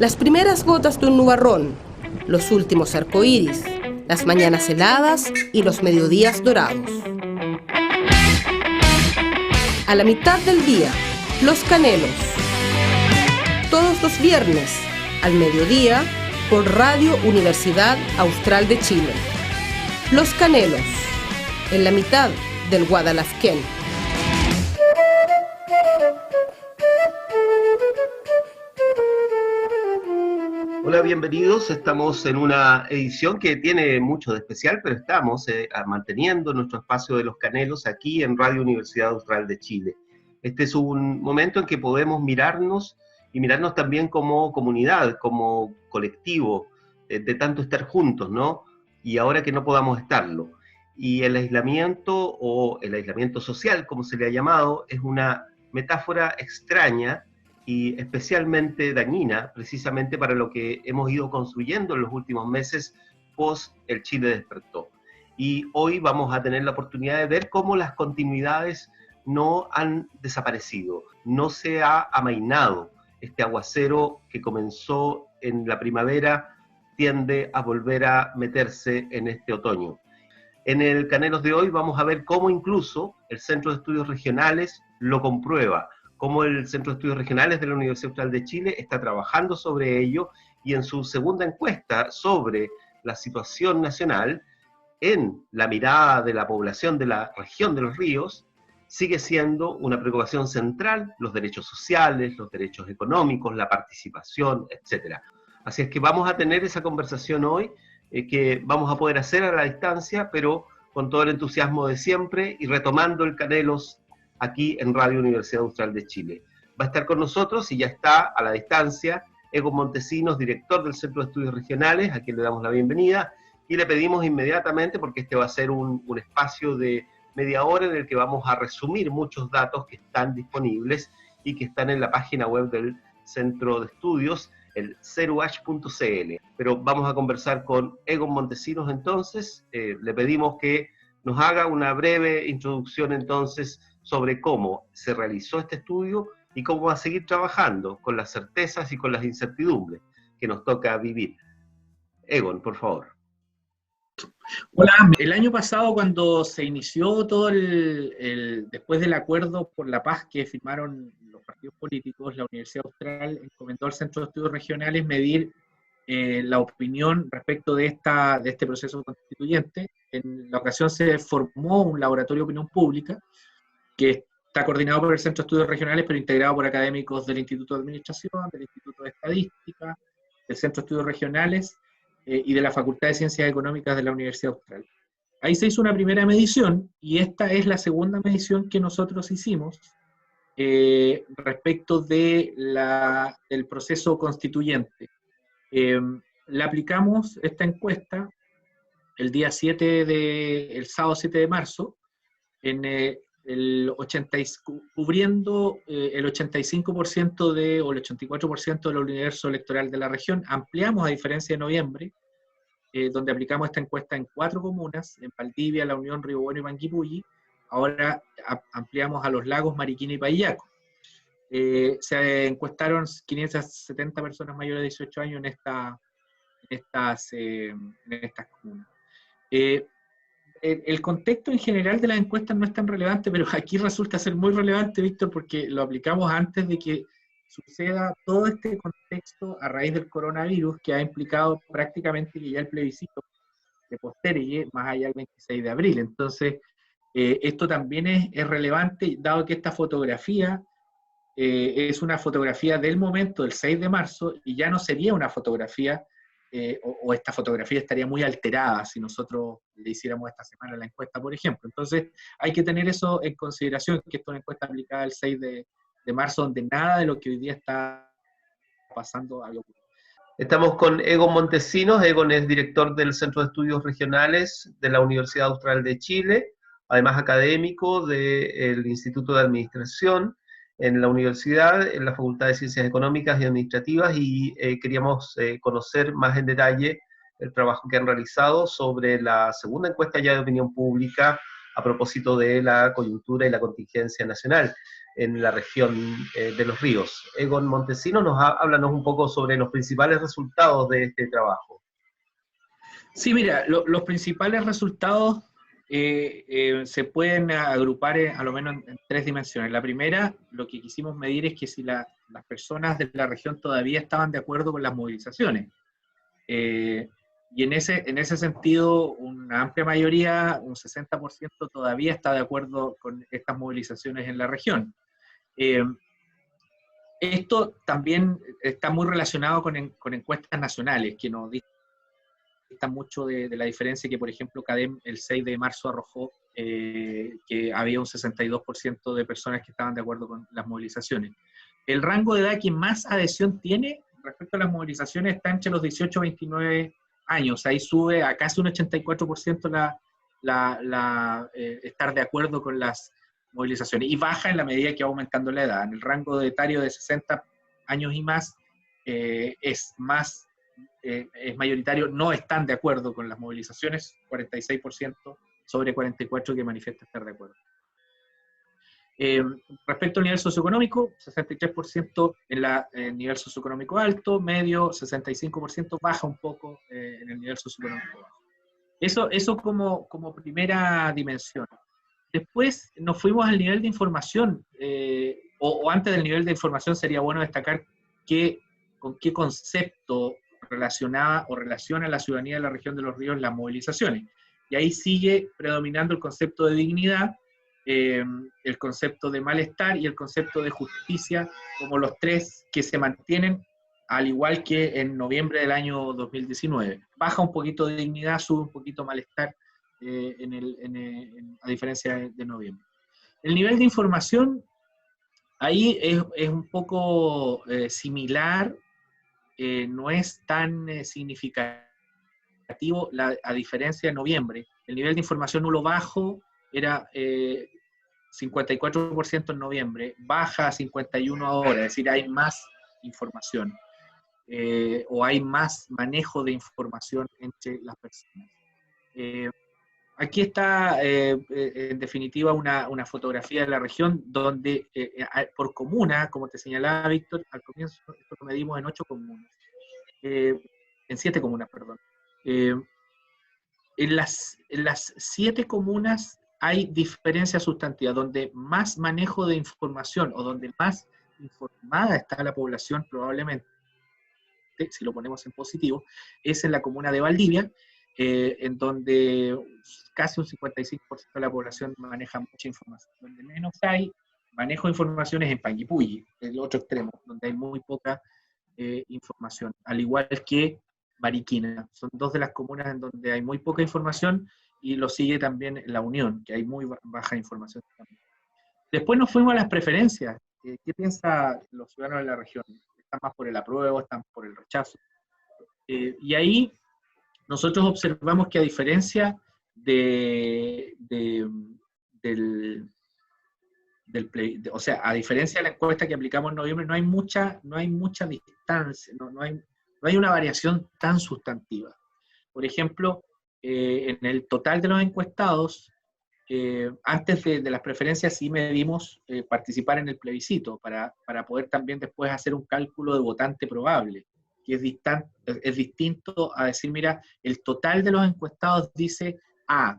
Las primeras gotas de un nubarrón, los últimos arcoíris, las mañanas heladas y los mediodías dorados. A la mitad del día, Los Canelos. Todos los viernes, al mediodía, por Radio Universidad Austral de Chile. Los Canelos, en la mitad del Guadalafquén. Hola, bienvenidos. Estamos en una edición que tiene mucho de especial, pero estamos manteniendo nuestro espacio de Los Canelos aquí en Radio Universidad Austral de Chile. Este es un momento en que podemos mirarnos y mirarnos también como comunidad, como colectivo, de tanto estar juntos, ¿no? Y ahora que no podamos estarlo. Y el aislamiento o el aislamiento social, como se le ha llamado, es una metáfora extraña y especialmente dañina, precisamente para lo que hemos ido construyendo en los últimos meses post el Chile despertó. Y hoy vamos a tener la oportunidad de ver cómo las continuidades no han desaparecido, no se ha amainado. Este aguacero que comenzó en la primavera tiende a volver a meterse en este otoño. En el Canelos de hoy vamos a ver cómo incluso el Centro de Estudios Regionales lo comprueba, cómo el Centro de Estudios Regionales de la Universidad Austral de Chile está trabajando sobre ello y en su segunda encuesta sobre la situación nacional, en la mirada de la población de la región de los ríos, sigue siendo una preocupación central los derechos sociales, los derechos económicos, la participación, etc. Así es que vamos a tener esa conversación hoy, que vamos a poder hacer a la distancia, pero con todo el entusiasmo de siempre y retomando el Canelos aquí en Radio Universidad Austral de Chile. Va a estar con nosotros y ya está a la distancia Egon Montesinos, director del Centro de Estudios Regionales, a quien le damos la bienvenida y le pedimos inmediatamente, porque este va a ser un espacio de media hora en el que vamos a resumir muchos datos que están disponibles y que están en la página web del Centro de Estudios, el ceruach.cl. Pero vamos a conversar con Egon Montesinos entonces. Le pedimos que nos haga una breve introducción entonces sobre cómo se realizó este estudio y cómo va a seguir trabajando con las certezas y con las incertidumbres que nos toca vivir. Egon, por favor. Hola, el año pasado cuando se inició todo después del acuerdo por la paz que firmaron los partidos políticos, la Universidad Austral encomendó al Centro de Estudios Regionales medir la opinión respecto de este proceso constituyente. En la ocasión se formó un laboratorio de opinión pública que está coordinado por el Centro de Estudios Regionales, pero integrado por académicos del Instituto de Administración, del Instituto de Estadística, del Centro de Estudios Regionales y de la Facultad de Ciencias Económicas de la Universidad Austral. Ahí se hizo una primera medición, y esta es la segunda medición que nosotros hicimos respecto del proceso constituyente. Le aplicamos esta encuesta el sábado 7 de marzo, cubriendo el 85% o el 84% del universo electoral de la región. Ampliamos, a diferencia de noviembre, donde aplicamos esta encuesta en 4 comunas, en Valdivia, La Unión, Río Bueno y Panguipulli. Ahora ampliamos a Los Lagos, Mariquina y Payaco. Se encuestaron 570 personas mayores de 18 años en estas comunas. El contexto en general de las encuestas no es tan relevante, pero aquí resulta ser muy relevante, Víctor, porque lo aplicamos antes de que suceda todo este contexto a raíz del coronavirus, que ha implicado prácticamente que ya el plebiscito se postergue más allá del 26 de abril. Entonces, esto también es relevante, dado que esta fotografía es una fotografía del momento, del 6 de marzo, y ya no sería una fotografía, o esta fotografía estaría muy alterada si nosotros le hiciéramos esta semana la encuesta, por ejemplo. Entonces, hay que tener eso en consideración, que esto es una encuesta aplicada el 6 de marzo, donde nada de lo que hoy día está pasando había ocurrido. Estamos con Egon Montesinos. Egon es director del Centro de Estudios Regionales de la Universidad Austral de Chile, además académico del Instituto de Administración en la universidad, en la Facultad de Ciencias Económicas y Administrativas, y queríamos conocer más en detalle el trabajo que han realizado sobre la segunda encuesta ya de opinión pública a propósito de la coyuntura y la contingencia nacional. en la región de Los Ríos. Egon Montesinos, háblanos un poco sobre los principales resultados de este trabajo. Sí, mira, los principales resultados se pueden agrupar a lo menos en tres dimensiones. La primera, lo que quisimos medir es que si las personas de la región todavía estaban de acuerdo con las movilizaciones. Y en ese sentido, una amplia mayoría, un 60%, todavía está de acuerdo con estas movilizaciones en la región. Esto también está muy relacionado con encuestas nacionales, que nos distan mucho de la diferencia que, por ejemplo, CADEM el 6 de marzo arrojó que había un 62% de personas que estaban de acuerdo con las movilizaciones. El rango de edad que más adhesión tiene respecto a las movilizaciones está entre los 18 y 29 años. Ahí sube a casi un 84% estar de acuerdo con las movilizaciones, y baja en la medida que va aumentando la edad. En el rango etario de 60 años y más es mayoritario, no están de acuerdo con las movilizaciones, 46% sobre 44% que manifiesta estar de acuerdo. Respecto al nivel socioeconómico, 63% en el nivel socioeconómico alto, medio, 65%, baja un poco en el nivel socioeconómico bajo. Eso como primera dimensión. Después nos fuimos al nivel de información, o antes del nivel de información sería bueno destacar con qué concepto relaciona la ciudadanía de la región de Los Ríos las movilizaciones. Y ahí sigue predominando el concepto de dignidad, el concepto de malestar y el concepto de justicia, como los tres que se mantienen, al igual que en noviembre del año 2019. Baja un poquito de dignidad, sube un poquito malestar, a diferencia de noviembre. El nivel de información, ahí es un poco similar, no es tan significativo a diferencia de noviembre. El nivel de información nulo bajo era 54% en noviembre, baja a 51% ahora, es decir, hay más información, o hay más manejo de información entre las personas. Aquí está, en definitiva, una fotografía de la región donde, por comuna, como te señalaba Víctor, al comienzo, esto lo medimos en 8 comunas, en 7 comunas, perdón. En las 7 comunas hay diferencias sustantivas, donde más manejo de información o donde más informada está la población probablemente, si lo ponemos en positivo, es en la comuna de Valdivia, en donde casi un 55% de la población maneja mucha información. Donde menos hay manejo de información es en Panguipulli, el otro extremo, donde hay muy poca información, al igual que Mariquina. Son 2 de las comunas en donde hay muy poca información, y lo sigue también La Unión, que hay muy baja información también. Después nos fuimos a las preferencias. ¿Qué piensan los ciudadanos de la región? ¿Están más por el apruebo, están por el rechazo? Y ahí nosotros observamos que, a diferencia a diferencia de la encuesta que aplicamos en noviembre, no hay mucha distancia, no hay una variación tan sustantiva. Por ejemplo, en el total de los encuestados, antes de las preferencias sí medimos participar en el plebiscito, para poder también después hacer un cálculo de votante probable, que es distinto a decir, mira, el total de los encuestados dice A,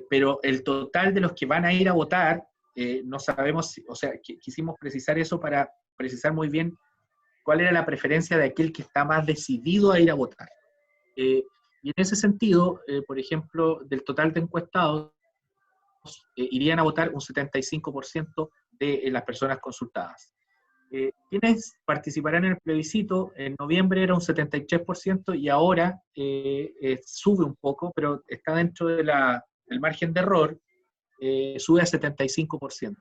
pero el total de los que van a ir a votar, no sabemos, quisimos precisar eso para precisar muy bien cuál era la preferencia de aquel que está más decidido a ir a votar. Y en ese sentido, por ejemplo, del total de encuestados, irían a votar un 75% de las personas consultadas. ¿Quiénes participarán en el plebiscito? En noviembre era un 73% y ahora sube un poco, pero está dentro del margen de error, sube a 75%.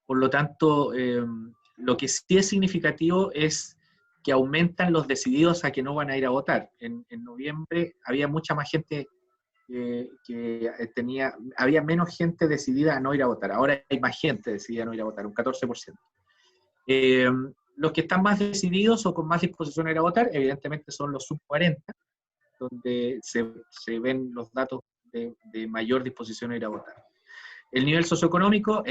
Por lo tanto, lo que sí es significativo es que aumentan los decididos a que no van a ir a votar. En noviembre había mucha más gente había menos gente decidida a no ir a votar. Ahora hay más gente decidida a no ir a votar, un 14%. Los que están más decididos o con más disposición a ir a votar, evidentemente son los sub-40, donde se ven los datos de mayor disposición a ir a votar. El nivel socioeconómico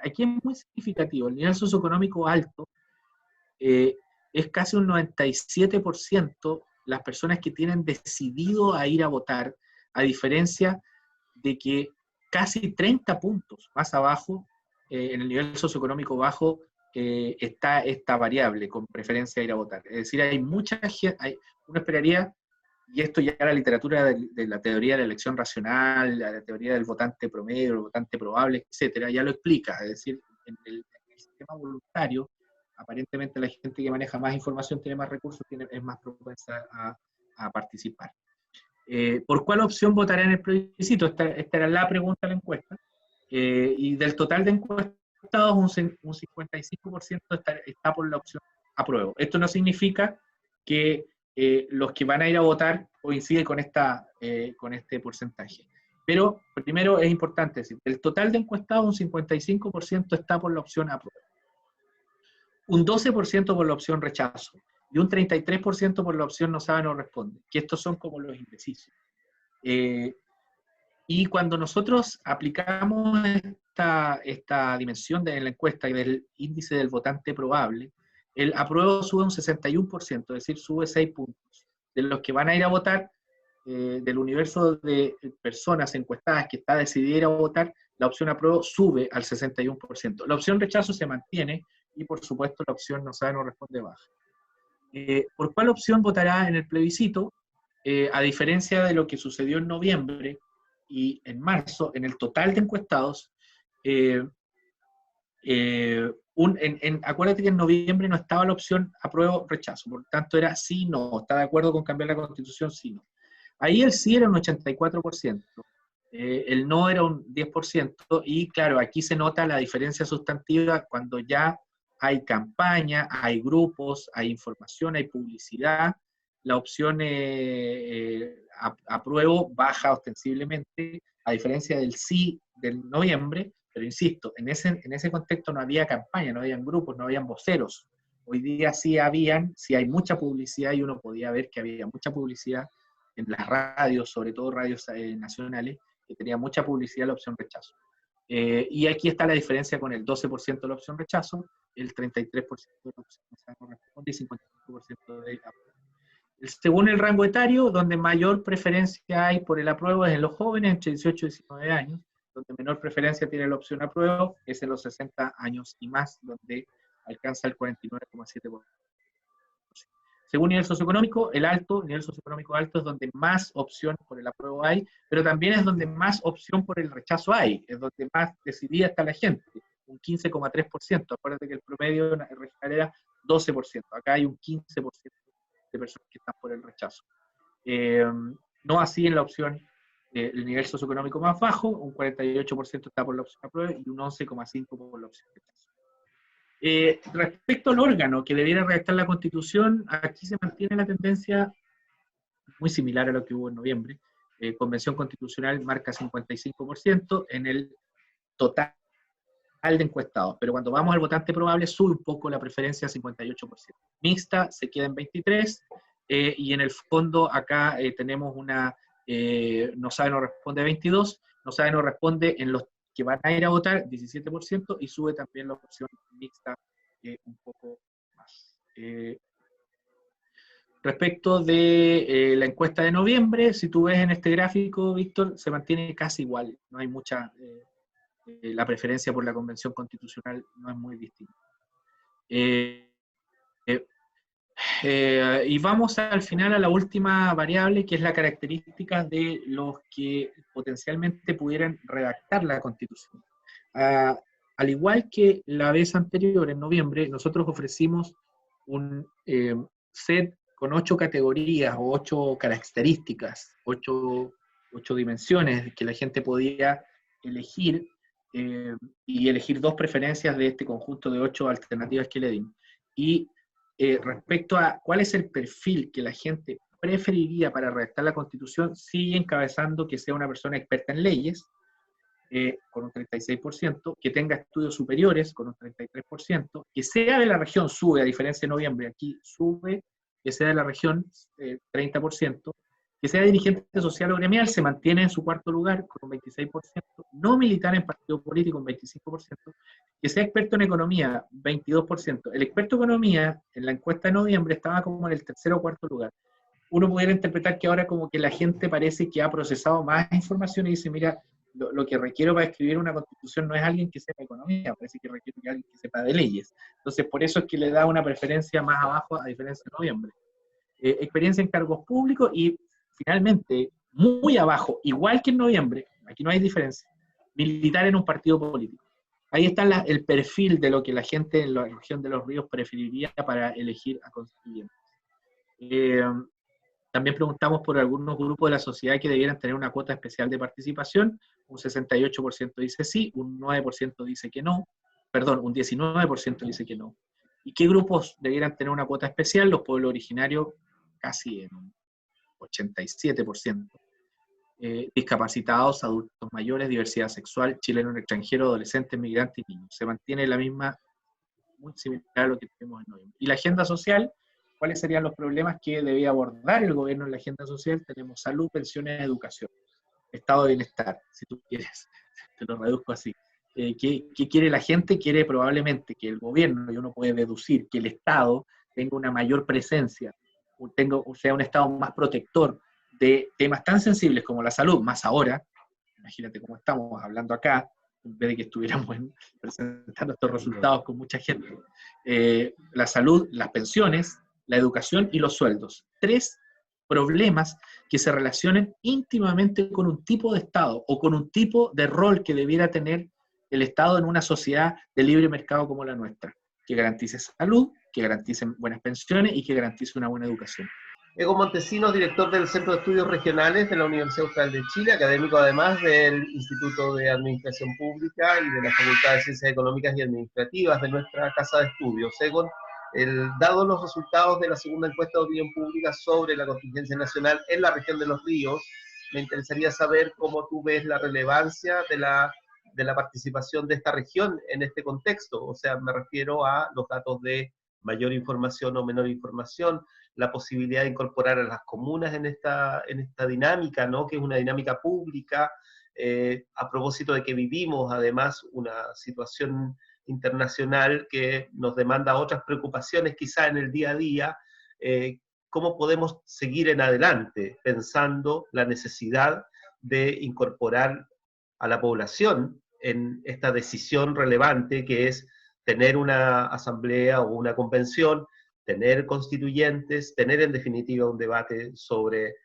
aquí es muy significativo. El nivel socioeconómico alto es casi un 97% las personas que tienen decidido a ir a votar, a diferencia de que casi 30 puntos más abajo, en el nivel socioeconómico bajo, está esta variable con preferencia a ir a votar. Es decir, hay mucha gente, uno esperaría, y esto ya la literatura de la teoría de la elección racional, la teoría del votante promedio, el votante probable, etcétera, ya lo explica. Es decir, en el sistema voluntario, aparentemente la gente que maneja más información tiene más recursos, es más propensa a participar. ¿Por cuál opción votará en el plebiscito? Esta era la pregunta de la encuesta. Y del total de encuestados, un 55% está por la opción apruebo. Esto no significa que los que van a ir a votar coinciden con este porcentaje. Pero primero es importante decir, del total de encuestados, un 55% está por la opción apruebo. Un 12% por la opción rechazo. Y un 33% por la opción no sabe, no responde, que estos son como los indecisos. Y cuando nosotros aplicamos esta dimensión de la encuesta y del índice del votante probable, el apruebo sube un 61%, es decir, sube 6 puntos. De los que van a ir a votar, del universo de personas encuestadas que está decidida a ir a votar, la opción apruebo sube al 61%. La opción rechazo se mantiene y, por supuesto, la opción no sabe, no responde baja. ¿Por cuál opción votará en el plebiscito? A diferencia de lo que sucedió en noviembre y en marzo, en el total de encuestados, acuérdate que en noviembre no estaba la opción apruebo rechazo, por lo tanto era sí, no, está de acuerdo con cambiar la constitución, sí, no. Ahí el sí era un 84%, el no era un 10%, y claro, aquí se nota la diferencia sustantiva cuando ya hay campaña, hay grupos, hay información, hay publicidad. La opción apruebo baja ostensiblemente, a diferencia del sí del noviembre, pero insisto, en ese contexto no había campaña, no habían grupos, no habían voceros. Hoy día sí hay mucha publicidad y uno podía ver que había mucha publicidad en las radios, sobre todo radios nacionales, que tenía mucha publicidad la opción rechazo. Y aquí está la diferencia con el 12% de la opción rechazo, el 33% de la opción no responde y 55% de apruebo. Según el rango etario, donde mayor preferencia hay por el apruebo es en los jóvenes entre 18 y 19 años, donde menor preferencia tiene la opción apruebo es en los 60 años y más, donde alcanza el 49,7%. Según nivel socioeconómico, nivel socioeconómico alto es donde más opción por el apruebo hay, pero también es donde más opción por el rechazo hay, es donde más decidida está la gente, un 15,3%. Acuérdate que el promedio regional era 12%, acá hay un 15% de personas que están por el rechazo. No así en la opción, el nivel socioeconómico más bajo, un 48% está por la opción apruebo y un 11,5% por la opción rechazo. Respecto al órgano que debiera redactar la Constitución, aquí se mantiene la tendencia muy similar a lo que hubo en noviembre. Convención Constitucional marca 55% en el total de encuestados, pero cuando vamos al votante probable sube un poco la preferencia a 58%. Mixta se queda en 23%, y en el fondo acá tenemos una no sabe, no responde 22%, no sabe, no responde en los que van a ir a votar 17%, y sube también la opción mixta un poco más. Respecto de la encuesta de noviembre, si tú ves en este gráfico, Víctor, se mantiene casi igual, no hay mucha, la preferencia por la Convención Constitucional no es muy distinta. Y vamos al final a la última variable, que es la característica de los que potencialmente pudieran redactar la Constitución. Al igual que la vez anterior, en noviembre, nosotros ofrecimos un set con 8 categorías o 8 características, 8 dimensiones que la gente podía elegir, y elegir 2 preferencias de este conjunto de 8 alternativas que le dimos. Y respecto a cuál es el perfil que la gente preferiría para redactar la Constitución, sigue encabezando que sea una persona experta en leyes, con un 36%, que tenga estudios superiores, con un 33%, que sea de la región, sube, a diferencia de noviembre, aquí sube, que sea de la región, 30%, que sea dirigente social o gremial se mantiene en su cuarto lugar con un 26%, no militar en partido político un 25%, que sea experto en economía 22%. El experto en economía en la encuesta de noviembre estaba como en el tercer o cuarto lugar. Uno pudiera interpretar que ahora como que la gente parece que ha procesado más información y dice, mira, lo que requiero para escribir una constitución no es alguien que sepa economía, parece que requiere que alguien que sepa de leyes. Entonces, por eso es que le da una preferencia más abajo a diferencia de noviembre. Experiencia en cargos públicos y finalmente, muy abajo, igual que en noviembre, aquí no hay diferencia, militar en un partido político. Ahí está el perfil de lo que la gente en la región de Los Ríos preferiría para elegir a constituyentes. También preguntamos por algunos grupos de la sociedad que debieran tener una cuota especial de participación. Un 68% dice sí, un 9% dice que no, perdón, un 19% dice que no. ¿Y qué grupos debieran tener una cuota especial? Los pueblos originarios, casi en un 87%. Discapacitados, adultos mayores, diversidad sexual, chilenos extranjeros, adolescentes, migrantes y niños. Se mantiene la misma, muy similar a lo que tenemos en noviembre. Y la agenda social, ¿cuáles serían los problemas que debía abordar el gobierno en la agenda social? Tenemos salud, pensiones, educación, estado de bienestar, si tú quieres, te lo reduzco así. ¿Qué quiere la gente? Quiere probablemente que el gobierno, y uno puede deducir que el Estado tenga una mayor presencia, o sea, un Estado más protector de temas tan sensibles como la salud, más ahora, imagínate cómo estamos hablando acá, en vez de que estuviéramos presentando estos resultados con mucha gente. La salud, las pensiones, la educación y los sueldos. 3 problemas que se relacionen íntimamente con un tipo de Estado o con un tipo de rol que debiera tener el Estado en una sociedad de libre mercado como la nuestra, que garantice salud, que garantice buenas pensiones y que garantice una buena educación. Egon Montesinos, director del Centro de Estudios Regionales de la Universidad Austral de Chile, académico además del Instituto de Administración Pública y de la Facultad de Ciencias Económicas y Administrativas de nuestra Casa de Estudios. Egon, dado los resultados de la segunda encuesta de opinión pública sobre la contingencia nacional en la región de Los Ríos, me interesaría saber cómo tú ves la relevancia de la participación de esta región en este contexto. O sea, me refiero a los datos de mayor información o menor información, la posibilidad de incorporar a las comunas en esta dinámica, ¿no? Que es una dinámica pública, a propósito de que vivimos además una situación internacional que nos demanda otras preocupaciones quizá en el día a día, cómo podemos seguir en adelante pensando la necesidad de incorporar a la población en esta decisión relevante que es tener una asamblea o una convención, tener constituyentes, tener en definitiva un debate sobre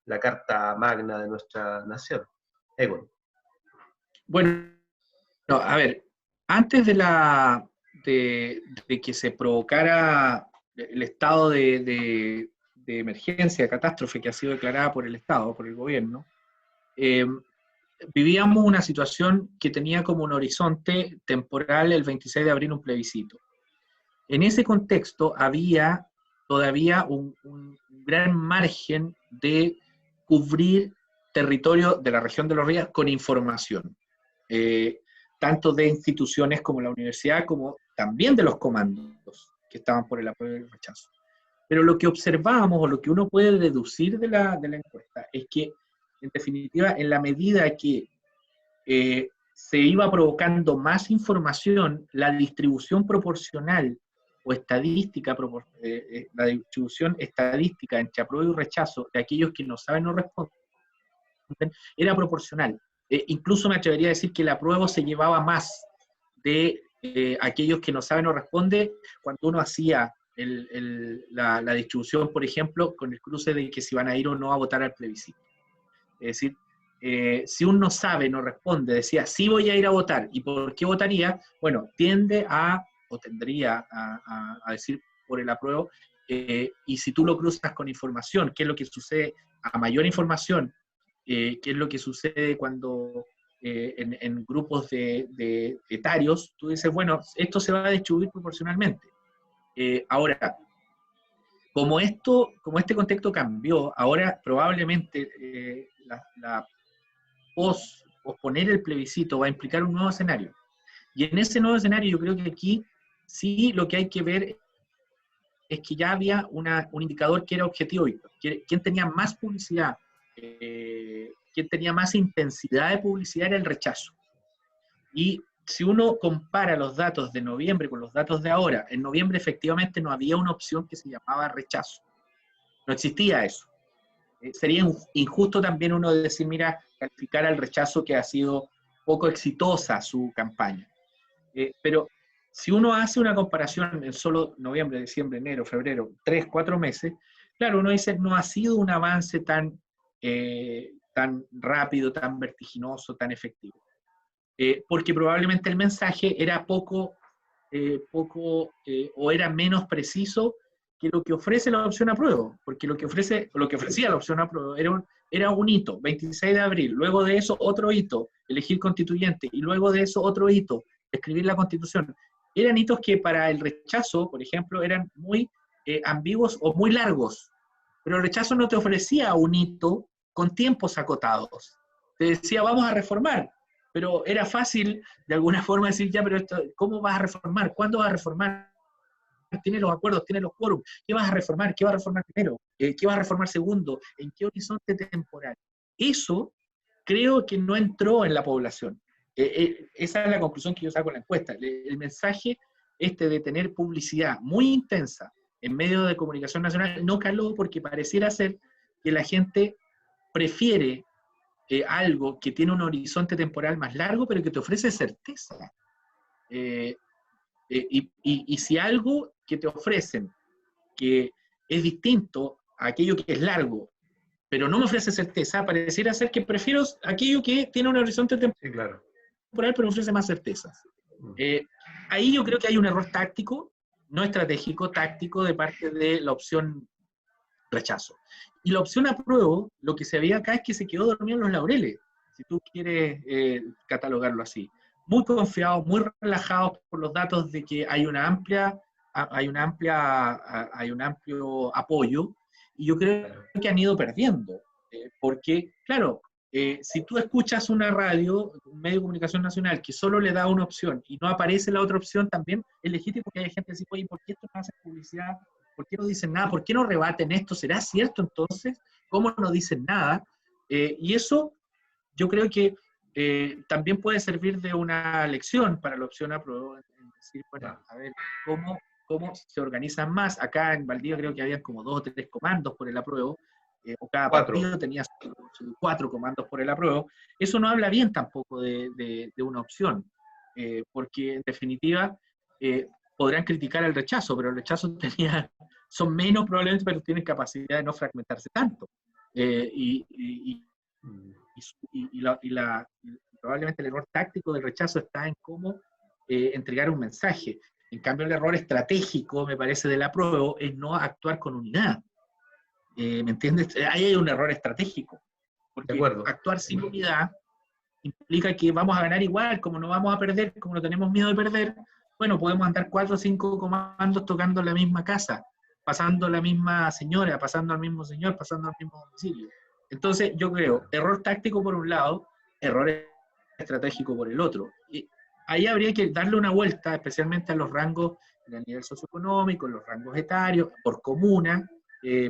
la Carta Magna de nuestra nación. Egon. Bueno, a ver, antes de que se provocara el estado de emergencia, catástrofe que ha sido declarada por el Estado, por el gobierno, vivíamos una situación que tenía como un horizonte temporal el 26 de abril un plebiscito. En ese contexto había todavía un gran margen de cubrir territorio de la región de Los Ríos con información, tanto de instituciones como la universidad, como también de los comandos que estaban por el apoyo y el rechazo. Pero lo que observábamos, o lo que uno puede deducir de la encuesta, es que, en definitiva, en la medida que se iba provocando más información, la distribución proporcional o estadística, la distribución estadística entre apruebo y rechazo de aquellos que no saben o responden, era proporcional. Incluso me atrevería a decir que el apruebo se llevaba más de aquellos que no saben o responden cuando uno hacía la distribución, por ejemplo, con el cruce de que si van a ir o no a votar al plebiscito. Es decir, si uno no sabe, no responde, decía, sí voy a ir a votar, ¿y por qué votaría? Bueno, tiende a, o tendría a decir por el apruebo, y si tú lo cruzas con información, ¿qué es lo que sucede? A mayor información, ¿qué es lo que sucede cuando en grupos de etarios, tú dices, bueno, esto se va a distribuir proporcionalmente. Ahora, como este contexto cambió, ahora probablemente posponer el plebiscito va a implicar un nuevo escenario. Y en ese nuevo escenario yo creo que aquí sí lo que hay que ver es que ya había un indicador que era objetivo, Víctor. ¿Quién tenía más publicidad? ¿Quién tenía más intensidad de publicidad? Era el rechazo. Y si uno compara los datos de noviembre con los datos de ahora, en noviembre efectivamente no había una opción que se llamaba rechazo. No existía eso. Sería injusto también uno decir, mira, calificar al rechazo que ha sido poco exitosa su campaña. Pero si uno hace una comparación en solo noviembre, diciembre, enero, febrero, 3, 4 meses, claro, uno dice, no ha sido un avance tan rápido, tan vertiginoso, tan efectivo. Porque probablemente el mensaje era poco o era menos preciso que lo que ofrece la opción apruebo, porque lo que ofrecía la opción apruebo era un hito, 26 de abril, luego de eso otro hito, elegir constituyente, y luego de eso otro hito, escribir la constitución. Eran hitos que para el rechazo, por ejemplo, eran muy ambiguos o muy largos, pero el rechazo no te ofrecía un hito con tiempos acotados. Te decía, vamos a reformar, pero era fácil de alguna forma decir, ya, pero esto, ¿cómo vas a reformar? ¿Cuándo vas a reformar? Tiene los acuerdos, tiene los quórums. ¿Qué vas a reformar? ¿Qué vas a reformar primero? ¿Qué vas a reformar segundo? ¿En qué horizonte temporal? Eso creo que no entró en la población. Esa es la conclusión que yo saco en la encuesta. El mensaje de tener publicidad muy intensa en medios de comunicación nacional no caló porque pareciera ser que la gente prefiere algo que tiene un horizonte temporal más largo, pero que te ofrece certeza. Y si algo que te ofrecen que es distinto a aquello que es largo, pero no me ofrece certeza, pareciera ser que prefiero aquello que tiene un horizonte temporal, Sí, claro. pero me ofrece más certezas. Ahí yo creo que hay un error táctico, no estratégico, táctico, de parte de la opción rechazo. Y la opción apruebo, lo que se veía acá es que se quedó dormido en los laureles, si tú quieres catalogarlo así. Muy confiados, muy relajados por los datos de que hay un amplio apoyo, y yo creo que han ido perdiendo, porque, claro, si tú escuchas una radio, un medio de comunicación nacional, que solo le da una opción y no aparece la otra opción, también es legítimo que haya gente que dice, oye, ¿por qué esto no hace publicidad? ¿Por qué no dicen nada? ¿Por qué no rebaten esto? ¿Será cierto entonces? ¿Cómo no dicen nada? Y eso yo creo que también puede servir de una lección para la opción apruebo, en decir, bueno, a ver, ¿cómo se organizan más? Acá en Valdivia creo que había como 2 o 3 comandos por el apruebo, o cada 4. partido tenía 4 comandos por el apruebo. Eso no habla bien tampoco de una opción, porque en definitiva podrán criticar el rechazo, pero el rechazo son menos probablemente, pero tienen capacidad de no fragmentarse tanto. Probablemente el error táctico del rechazo está en cómo entregar un mensaje. En cambio, el error estratégico, me parece, del apruebo es no actuar con unidad. ¿Me entiendes? Ahí hay un error estratégico. Porque actuar sin unidad implica que vamos a ganar igual, como no vamos a perder, como no tenemos miedo de perder, bueno, podemos andar 4 o 5 comandos tocando la misma casa, pasando a la misma señora, pasando al mismo señor, pasando al mismo domicilio. Entonces, yo creo, error táctico por un lado, error estratégico por el otro. Y ahí habría que darle una vuelta, especialmente a los rangos en el nivel socioeconómico, los rangos etarios, por comuna.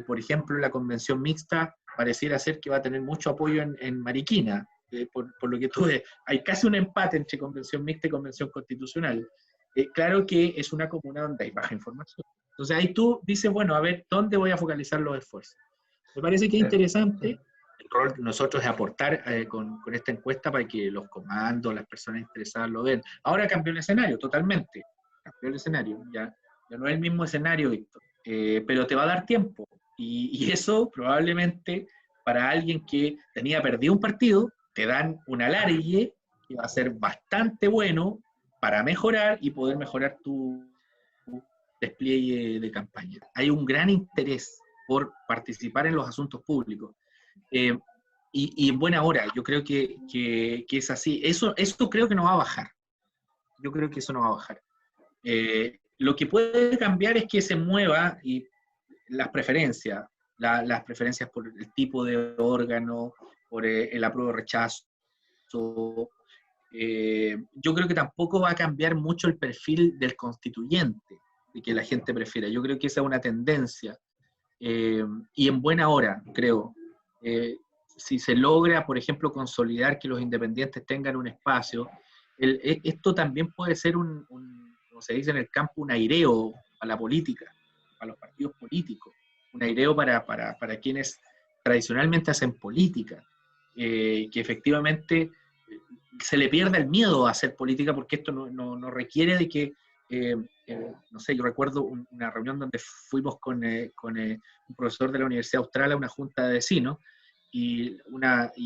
Por ejemplo, la convención mixta pareciera ser que va a tener mucho apoyo en Mariquina, por lo que tuve. Hay casi un empate entre convención mixta y convención constitucional. Claro que es una comuna donde hay baja información. Entonces ahí tú dices, bueno, a ver, ¿dónde voy a focalizar los esfuerzos? Me parece que es interesante. El rol de nosotros es aportar con esta encuesta para que los comandos, las personas interesadas lo vean. Ahora cambió el escenario, totalmente. Cambió el escenario. Ya no es el mismo escenario, Víctor. Pero te va a dar tiempo. Y eso probablemente para alguien que tenía perdido un partido, te dan un alargue que va a ser bastante bueno para mejorar y poder mejorar tu despliegue de campaña. Hay un gran interés por participar en los asuntos públicos. Y en buena hora, yo creo que es así. Eso creo que no va a bajar. Yo creo que eso no va a bajar. Lo que puede cambiar es que se mueva y las preferencias por el tipo de órgano, por el apruebo rechazo. Yo creo que tampoco va a cambiar mucho el perfil del constituyente. que la gente prefiera. Yo creo que esa es una tendencia, y en buena hora, creo. Si se logra, por ejemplo, consolidar que los independientes tengan un espacio, esto también puede ser como se dice en el campo, un aireo a la política, a los partidos políticos, un aireo para quienes tradicionalmente hacen política, que efectivamente se le pierda el miedo a hacer política, porque esto no requiere de que, no sé, yo recuerdo una reunión donde fuimos con un profesor de la Universidad Austral a una junta de vecinos, y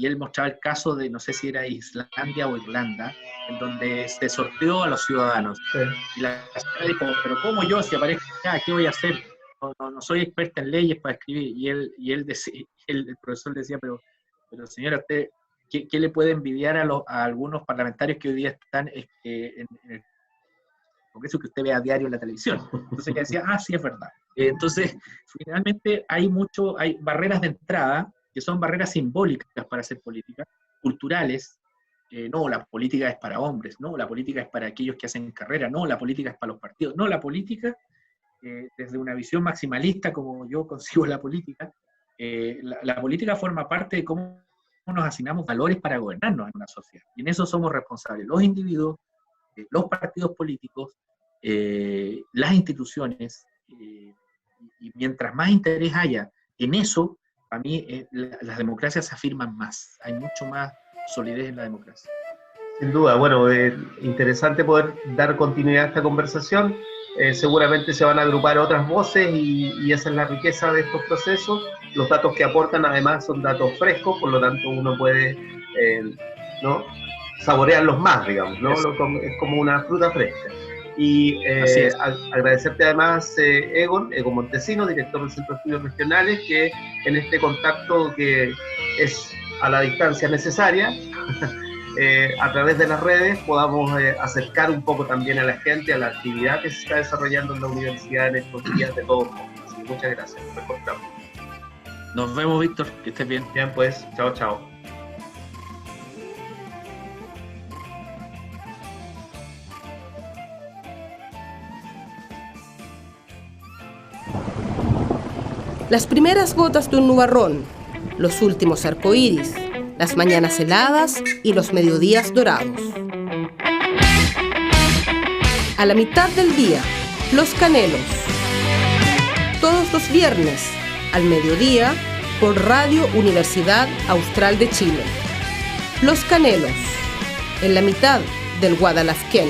él mostraba el caso de, no sé si era Islandia o Irlanda, en donde se sorteó a los ciudadanos. Sí. Y la señora dijo, pero ¿cómo yo, si aparezco acá, qué voy a hacer? No soy experta en leyes para escribir. Y él decía, el profesor decía, pero señora, usted, ¿qué le puede envidiar a algunos parlamentarios que hoy día están en el Congreso, que usted ve a diario en la televisión? Entonces ella decía, sí, es verdad. Entonces, finalmente hay barreras de entrada, que son barreras simbólicas para hacer política, culturales. No, la política es para hombres, no, la política es para aquellos que hacen carrera, no, la política es para los partidos, no, la política, desde una visión maximalista, como yo concibo la política, la política forma parte de cómo nos asignamos valores para gobernarnos en una sociedad, y en eso somos responsables los individuos, los partidos políticos, las instituciones, y mientras más interés haya en eso, para mí las democracias se afirman más, hay mucho más solidez en la democracia. Sin duda, bueno, interesante poder dar continuidad a esta conversación. Seguramente se van a agrupar otras voces y esa es la riqueza de estos procesos. Los datos que aportan además son datos frescos, por lo tanto uno puede ¿no? saborearlos más, digamos, ¿no? Es como una fruta fresca. Y agradecerte además, Egon Montesino, director del Centro de Estudios Regionales, que en este contacto que es a la distancia necesaria, a través de las redes podamos acercar un poco también a la gente a la actividad que se está desarrollando en la universidad en estos días de todos modos. Así que muchas gracias, nos encontramos. Nos vemos, Víctor, que estés bien. Bien, pues, chao. Las primeras gotas de un nubarrón, los últimos arcoíris, las mañanas heladas y los mediodías dorados. A la mitad del día, Los Canelos. Todos los viernes, al mediodía, por Radio Universidad Austral de Chile. Los Canelos, en la mitad del Guadalazquén.